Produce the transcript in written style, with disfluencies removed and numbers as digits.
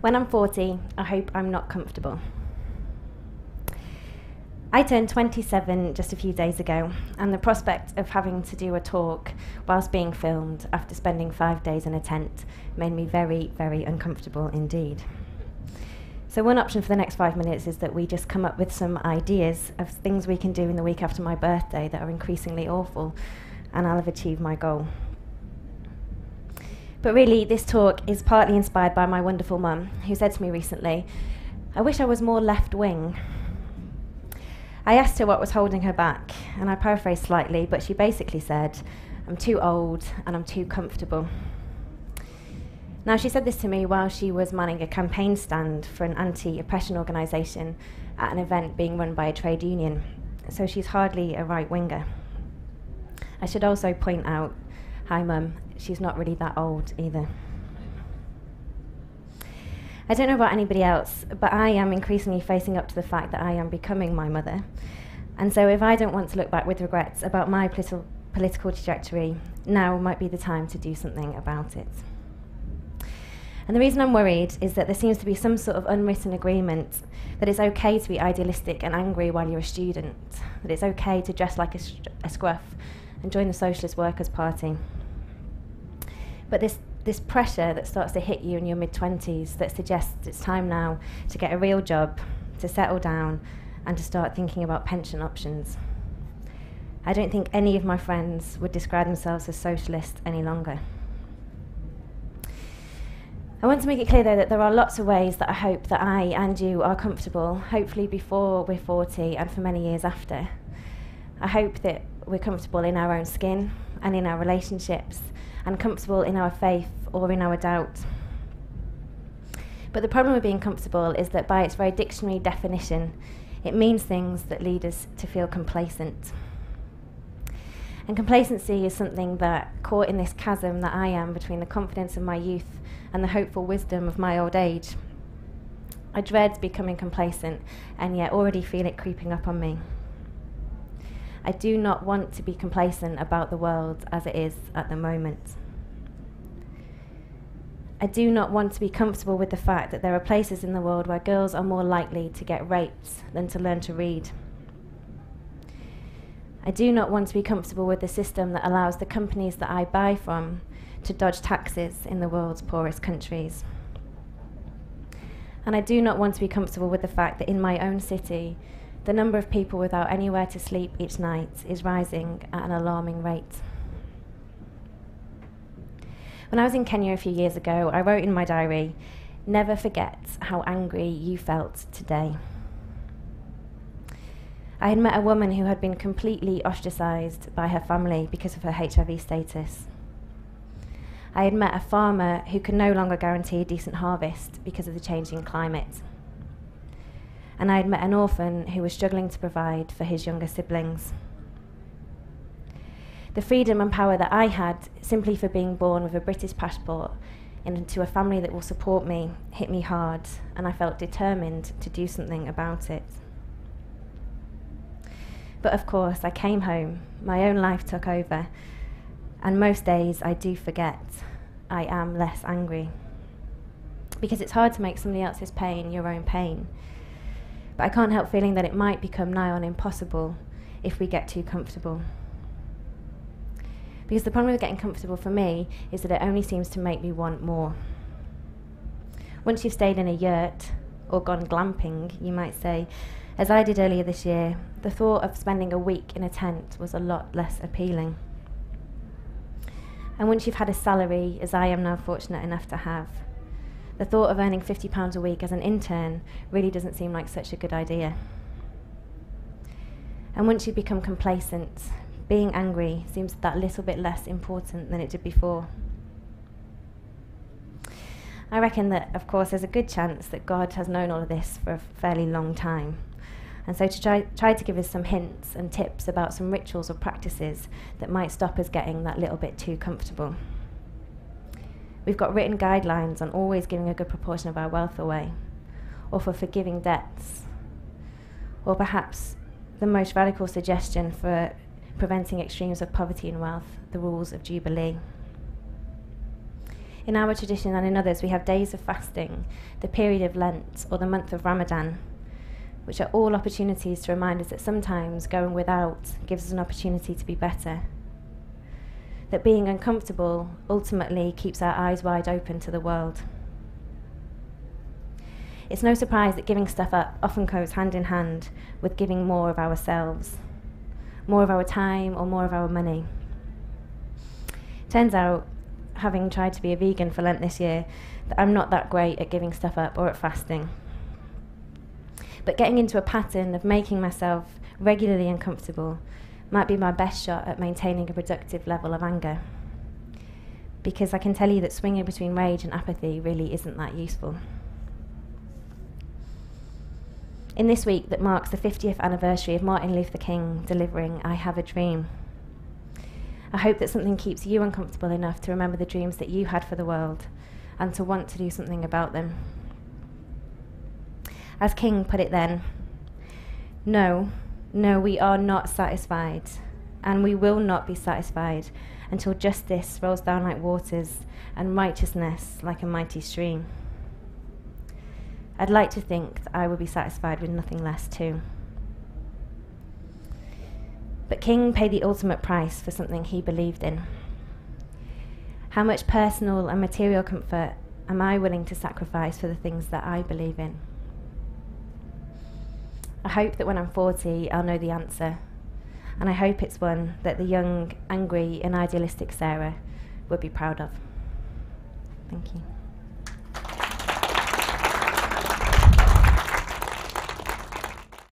When I'm 40, I hope I'm not comfortable. I turned 27 just a few days ago, and the prospect of having to do a talk whilst being filmed after spending 5 days in a tent made me very, very uncomfortable indeed. So one option for the next 5 minutes is that we just come up with some ideas of things we can do in the week after my birthday that are increasingly awful, and I'll have achieved my goal. But really, this talk is partly inspired by my wonderful mum, who said to me recently, "I wish I was more left-wing." I asked her what was holding her back, and I paraphrased slightly, but she basically said, "I'm too old and I'm too comfortable." Now, she said this to me while she was manning a campaign stand for an anti-oppression organisation at an event being run by a trade union, so she's hardly a right-winger. I should also point out, hi Mum, she's not really that old either. I don't know about anybody else, but I am increasingly facing up to the fact that I am becoming my mother. And so if I don't want to look back with regrets about my political trajectory, now might be the time to do something about it. And the reason I'm worried is that there seems to be some sort of unwritten agreement that it's okay to be idealistic and angry while you're a student, that it's okay to dress like a scruff and join the Socialist Workers' Party. But this pressure that starts to hit you in your mid-20s that suggests it's time now to get a real job, to settle down, and to start thinking about pension options. I don't think any of my friends would describe themselves as socialist any longer. I want to make it clear, though, that there are lots of ways that I hope that I and you are comfortable, hopefully before we're 40 and for many years after. I hope that we're comfortable in our own skin and in our relationships, and comfortable in our faith or in our doubt. But the problem with being comfortable is that by its very dictionary definition, it means things that lead us to feel complacent. And complacency is something that, caught in this chasm that I am between the confidence of my youth and the hopeful wisdom of my old age, I dread becoming complacent and yet already feel it creeping up on me. I do not want to be complacent about the world as it is at the moment. I do not want to be comfortable with the fact that there are places in the world where girls are more likely to get raped than to learn to read. I do not want to be comfortable with the system that allows the companies that I buy from to dodge taxes in the world's poorest countries. And I do not want to be comfortable with the fact that in my own city, the number of people without anywhere to sleep each night is rising at an alarming rate. When I was in Kenya a few years ago, I wrote in my diary, "Never forget how angry you felt today." I had met a woman who had been completely ostracised by her family because of her HIV status. I had met a farmer who could no longer guarantee a decent harvest because of the changing climate. And I had met an orphan who was struggling to provide for his younger siblings. The freedom and power that I had simply for being born with a British passport into a family that will support me hit me hard, and I felt determined to do something about it. But of course, I came home, my own life took over, and most days I do forget I am less angry. Because it's hard to make somebody else's pain your own pain. But I can't help feeling that it might become nigh on impossible if we get too comfortable. Because the problem with getting comfortable for me is that it only seems to make me want more. Once you've stayed in a yurt, or gone glamping, you might say, as I did earlier this year, the thought of spending a week in a tent was a lot less appealing. And once you've had a salary, as I am now fortunate enough to have, the thought of earning £50 a week as an intern really doesn't seem like such a good idea. And once you become complacent, being angry seems that little bit less important than it did before. I reckon that, of course, there's a good chance that God has known all of this for a fairly long time. And so to try to give us some hints and tips about some rituals or practices that might stop us getting that little bit too comfortable. We've got written guidelines on always giving a good proportion of our wealth away, or for forgiving debts, or perhaps the most radical suggestion for preventing extremes of poverty and wealth, the rules of Jubilee. In our tradition and in others, we have days of fasting, the period of Lent, or the month of Ramadan, which are all opportunities to remind us that sometimes going without gives us an opportunity to be better. That being uncomfortable ultimately keeps our eyes wide open to the world. It's no surprise that giving stuff up often goes hand in hand with giving more of ourselves, more of our time or more of our money. Turns out, having tried to be a vegan for Lent this year, that I'm not that great at giving stuff up or at fasting. But getting into a pattern of making myself regularly uncomfortable might be my best shot at maintaining a productive level of anger. Because I can tell you that swinging between rage and apathy really isn't that useful. In this week that marks the 50th anniversary of Martin Luther King delivering "I Have a Dream," I hope that something keeps you uncomfortable enough to remember the dreams that you had for the world and to want to do something about them. As King put it then, no, we are not satisfied, and we will not be satisfied until justice rolls down like waters and righteousness like a mighty stream. I'd like to think that I will be satisfied with nothing less too. But King paid the ultimate price for something he believed in. How much personal and material comfort am I willing to sacrifice for the things that I believe in? I hope that when I'm 40, I'll know the answer, and I hope it's one that the young, angry, and idealistic Sarah would be proud of. Thank you.